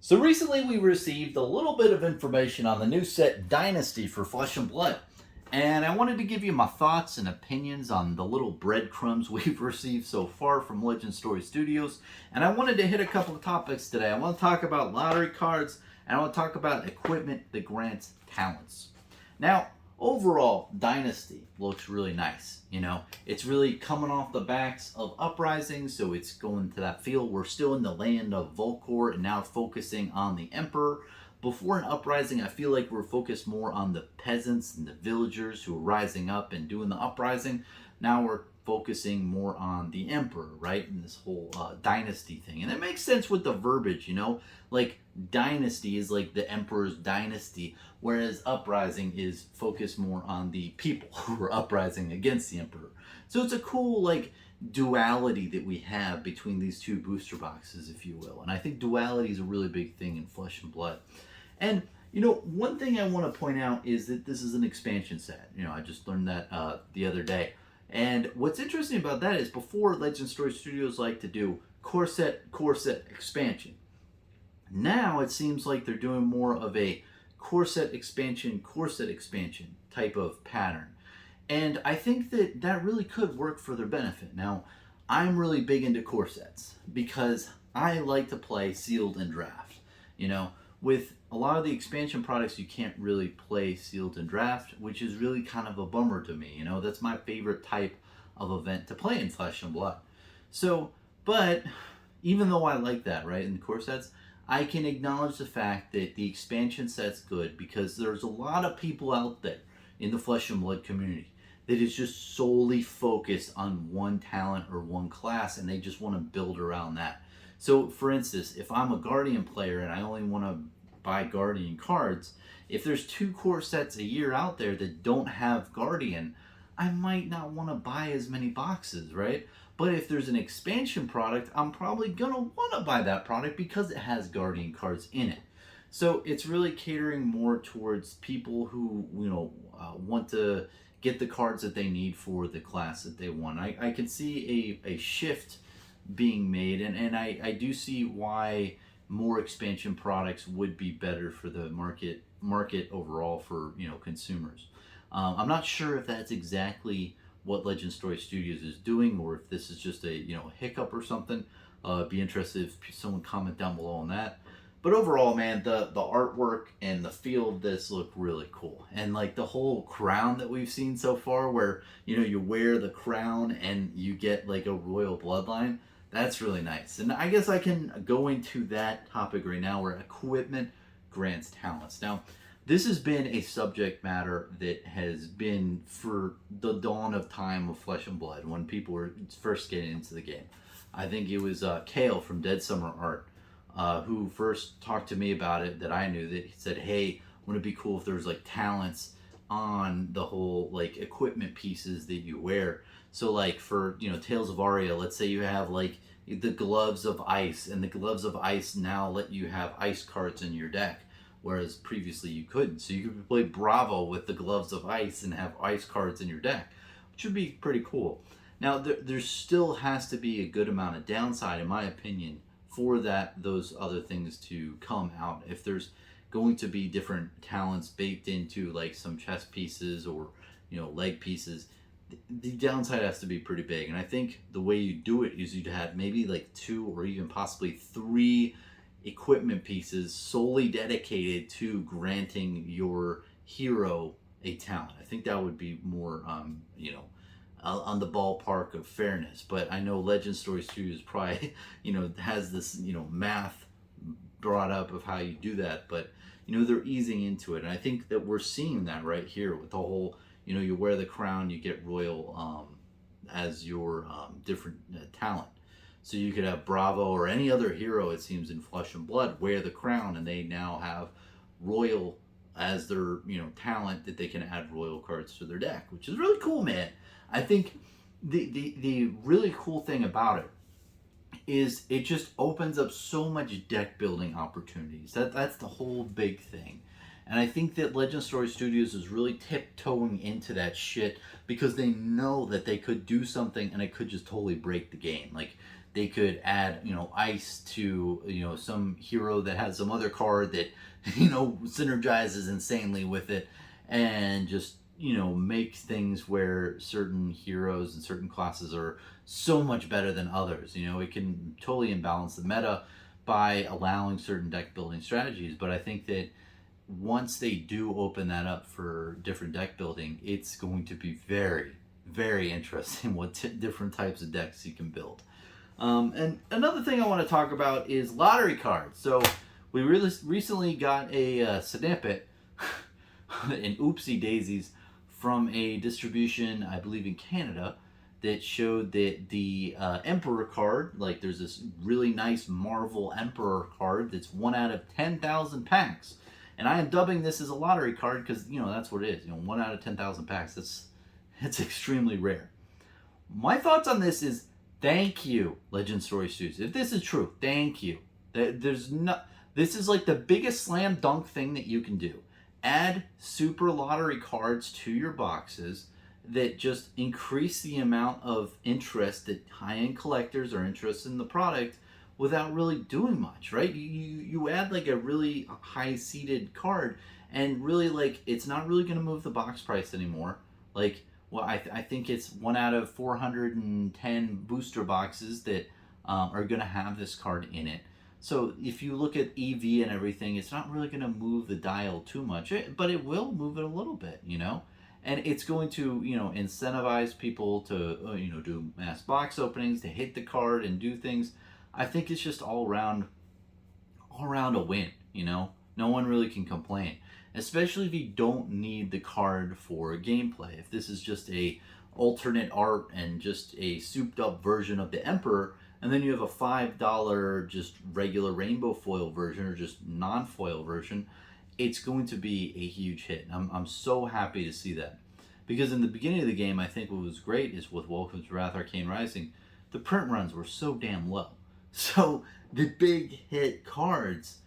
So recently we received a little bit of information on the new set Dynasty for Flesh and Blood. And I wanted to give you my thoughts and opinions on the little breadcrumbs we've received so far from Legend Story Studios. And I wanted to hit a couple of topics today. I want to talk about lottery cards, and I want to talk about equipment that grants talents. Now, overall, Dynasty looks really nice. It's really coming off the backs of Uprising, so it's going to that feel. We're still in the land of Volcor and now focusing on the Emperor. Before an Uprising, I feel like we're focused more on the peasants and the villagers who are rising up and doing the Uprising. Now we're focusing more on the Emperor, right? And this whole dynasty thing. And it makes sense with the verbiage. Like dynasty is like the Emperor's dynasty, whereas Uprising is focused more on the people who are uprising against the Emperor. So it's a cool, like, duality that we have between these two booster boxes, if you will. And I think duality is a really big thing in Flesh and Blood. And one thing I want to point out is that this is an expansion set. I just learned that the other day. And what's interesting about that is before Legend Story Studios like to do core set expansion. Now it seems like they're doing more of a core set expansion type of pattern. And I think that that really could work for their benefit. Now, I'm really big into core sets because I like to play sealed and draft. With a lot of the expansion products, you can't really play sealed and draft, which is really kind of a bummer to me. That's my favorite type of event to play in Flesh and Blood. So, but even though I like that, right, in the core sets, I can acknowledge the fact that the expansion set's good because there's a lot of people out there in the Flesh and Blood community that is just solely focused on one talent or one class, and they just want to build around that. So, for instance, if I'm a Guardian player and I only want to buy Guardian cards, if there's 2 core sets a year out there that don't have Guardian, I might not want to buy as many boxes, right? But if there's an expansion product, I'm probably going to want to buy that product because it has Guardian cards in it. So it's really catering more towards people who, want to get the cards that they need for the class that they want. I can see a shift being made, and I do see why more expansion products would be better for the market overall for consumers. I'm not sure if that's exactly what Legend Story Studios is doing, or if this is just a hiccup or something. Be interested if someone comment down below on that. But overall, man, the artwork and the feel of this look really cool. And like the whole crown that we've seen so far, where you wear the crown and you get like a royal bloodline, that's really nice. And I guess I can go into that topic right now, where equipment grants talents. Now, this has been a subject matter that has been for the dawn of time of Flesh and Blood, when people were first getting into the game. I think it was Kale from Dead Summer Art who first talked to me about it, that I knew, that he said, hey, wouldn't it be cool if there was like talents on the whole like equipment pieces that you wear? So like for Tales of Aria, let's say you have like the gloves of ice, and the gloves of ice now let you have ice cards in your deck, whereas previously you couldn't. So you could play Bravo with the gloves of ice and have ice cards in your deck, which would be pretty cool. Now there still has to be a good amount of downside, in my opinion, for those other things to come out. If there's going to be different talents baked into like some chest pieces or leg pieces, the downside has to be pretty big. And I think the way you do it is you'd have maybe like 2 or even possibly 3 equipment pieces solely dedicated to granting your hero a talent. I think that would be more on the ballpark of fairness. But I know Legend Story Studios probably has this math brought up of how you do that, but they're easing into it. And I think that we're seeing that right here with the whole you wear the crown, you get royal as your different talent. So you could have Bravo or any other hero, it seems, in Flesh and Blood wear the crown, and they now have royal as their talent, that they can add royal cards to their deck, which is really cool, man. I think the really cool thing about it is it just opens up so much deck building opportunities. That's the whole big thing. And I think that Legend Story Studios is really tiptoeing into that shit because they know that they could do something and it could just totally break the game. Like, They could add, ice to, some hero that has some other card that, synergizes insanely with it, and just, make things where certain heroes and certain classes are so much better than others. It can totally imbalance the meta by allowing certain deck building strategies. But I think that once they do open that up for different deck building, it's going to be very, very interesting what different types of decks you can build. And another thing I want to talk about is lottery cards. So we really recently got a snippet, an oopsie daisies, from a distribution, I believe in Canada, that showed that the Emperor card, like there's this really nice Marvel Emperor card that's 1 out of 10,000 packs. And I am dubbing this as a lottery card because, that's what it is. 1 out of 10,000 packs. It's extremely rare. My thoughts on this is, thank you, Legend Story Studios. If this is true, thank you. This is like the biggest slam dunk thing that you can do. Add super lottery cards to your boxes that just increase the amount of interest that high-end collectors are interested in the product without really doing much, right? You add like a really high-seated card, and really like it's not really going to move the box price anymore. Like, well, I think it's 1 out of 410 booster boxes that are going to have this card in it. So if you look at EV and everything, it's not really going to move the dial too much, but it will move it a little bit, and it's going to, incentivize people to, do mass box openings, to hit the card and do things. I think it's just all around a win, No one really can complain, especially if you don't need the card for gameplay. If this is just a alternate art and just a souped up version of the Emperor, and then you have a $5 just regular rainbow foil version or just non-foil version, it's going to be a huge hit. I'm so happy to see that. Because in the beginning of the game, I think what was great is with Welcome to Wrath Arcane Rising, the print runs were so damn low. So the big hit cards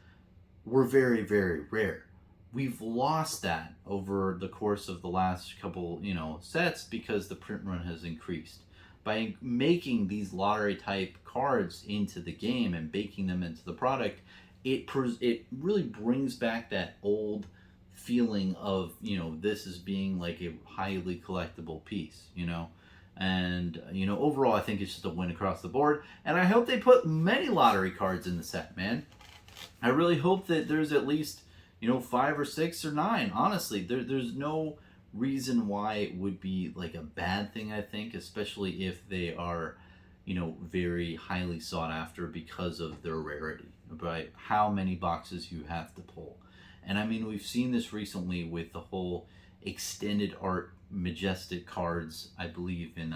were very, very rare. We've lost that over the course of the last couple, sets because the print run has increased. By making these lottery type cards into the game and baking them into the product, it really brings back that old feeling of, this is being like a highly collectible piece, and overall I think it's just a win across the board, and I hope they put many lottery cards in the set, man. I really hope that there's at least 5 or 6 or 9. Honestly, there's no reason why it would be like a bad thing, I think, especially if they are very highly sought after because of their rarity, right? How many boxes you have to pull. And I mean, we've seen this recently with the whole extended art majestic cards, I believe in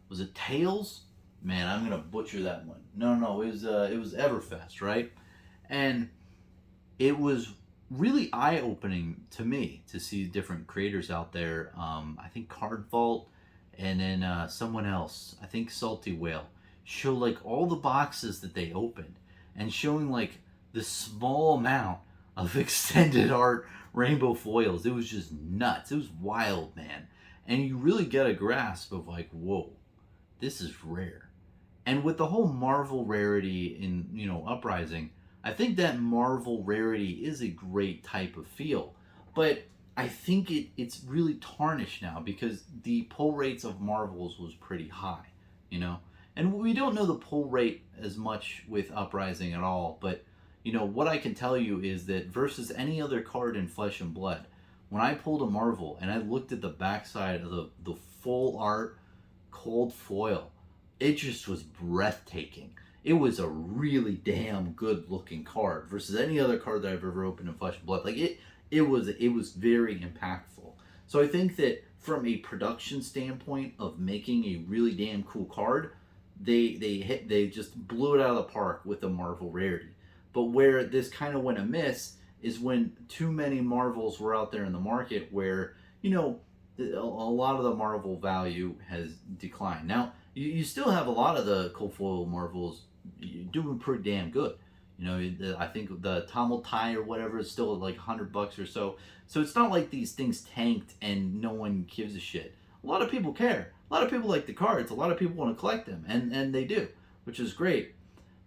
was it Tails? Man, I'm gonna butcher that one. No, it was Everfest, right? And it was really eye-opening to me to see different creators out there. I think Card Vault, and then someone else, I think Salty Whale, show like all the boxes that they opened, and showing like the small amount of extended art rainbow foils. It was just nuts. It was wild, man. And you really get a grasp of like, whoa, this is rare. And with the whole Marvel rarity in, Uprising, I think that Marvel rarity is a great type of feel. But I think it's really tarnished now because the pull rates of Marvels was pretty high, And we don't know the pull rate as much with Uprising at all, but what I can tell you is that versus any other card in Flesh and Blood, when I pulled a Marvel and I looked at the backside of the full art cold foil, it just was breathtaking. It was a really damn good looking card versus any other card that I've ever opened in Flesh and Blood. Like it was very impactful. So I think that from a production standpoint of making a really damn cool card, they just blew it out of the park with the Marvel rarity. But where this kind of went amiss is when too many Marvels were out there in the market where, a lot of the Marvel value has declined. Now, you still have a lot of the cold foil Marvels doing pretty damn good. I think the Tamil Tai or whatever is still at like $100 or so. So it's not like these things tanked and no one gives a shit. A lot of people care. A lot of people like the cards. A lot of people want to collect them, and they do, which is great.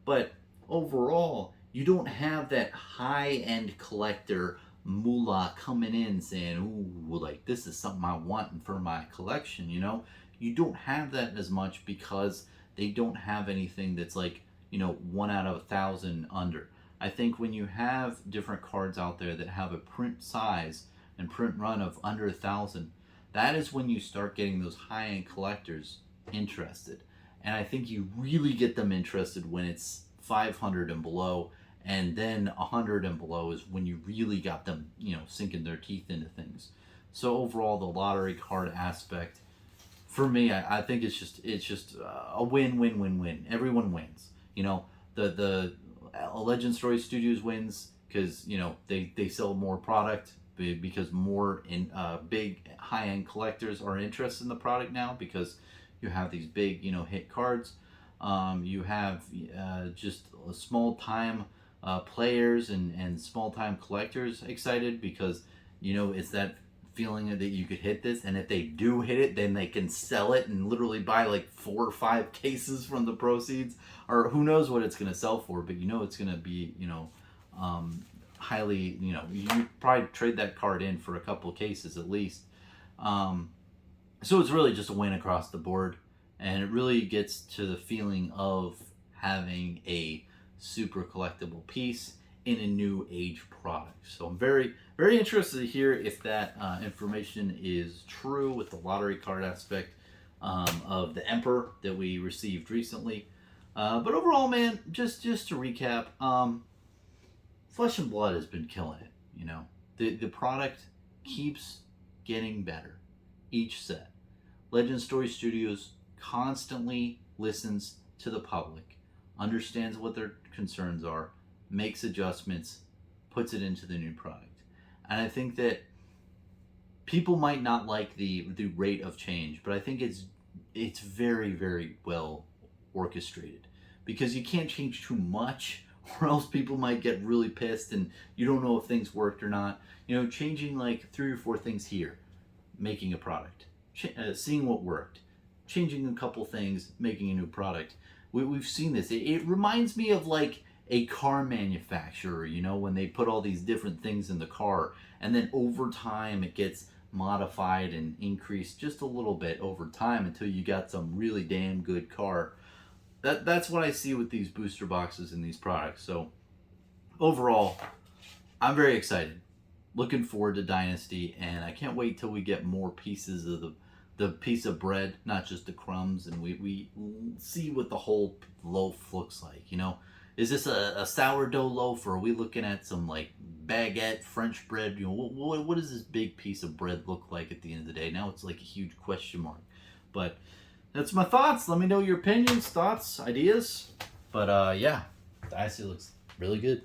But overall, you don't have that high-end collector moolah coming in saying, ooh, like this is something I want for my collection, you know? You don't have that as much because they don't have anything that's like, you know, 1 out of 1,000 under. I think when you have different cards out there that have a print size and print run of under 1,000, that is when you start getting those high-end collectors interested. And I think you really get them interested when it's 500 and below, and then 100 and below is when you really got them, you know, sinking their teeth into things. So overall, the lottery card aspect, for me, I think it's just a win. Everyone wins. You know, the Legend Story Studios wins because, you know, they sell more product, because more big high-end collectors are interested in the product now, because you have these big, you know, hit cards. You have just small time players and small time collectors excited because, you know, it's that feeling that you could hit this, and if they do hit it, then they can sell it and literally buy like 4 or 5 cases from the proceeds, or who knows what it's going to sell for, but you know it's going to be, you know, highly, you know, you probably trade that card in for a couple of cases at least. So it's really just a win across the board, and it really gets to the feeling of having a super collectible piece in a new age product. So I'm very, very interested to hear if that information is true with the lottery card aspect of the Emperor that we received recently. But overall, man, just to recap, Flesh and Blood has been killing it. You know, the product keeps getting better each set. Legend Story Studios constantly listens to the public, understands what their concerns are, makes adjustments, puts it into the new product. And I think that people might not like the rate of change, but I think it's very, very well orchestrated, because you can't change too much or else people might get really pissed and you don't know if things worked or not. You know, changing like 3 or 4 things here, making a product, seeing what worked, changing a couple things, making a new product. We've seen this. It reminds me of like a car manufacturer, you know, when they put all these different things in the car, and then over time it gets modified and increased just a little bit over time until you got some really damn good car. That's what I see with these booster boxes and these products. So overall, I'm very excited. Looking forward to Dynasty, and I can't wait till we get more pieces of the piece of bread, not just the crumbs, and we see what the whole loaf looks like, you know. Is this a sourdough loaf, or are we looking at some like baguette French bread? You know, what does this big piece of bread look like at the end of the day? Now it's like a huge question mark. But that's my thoughts. Let me know your opinions, thoughts, ideas. But yeah, Dynasty looks really good.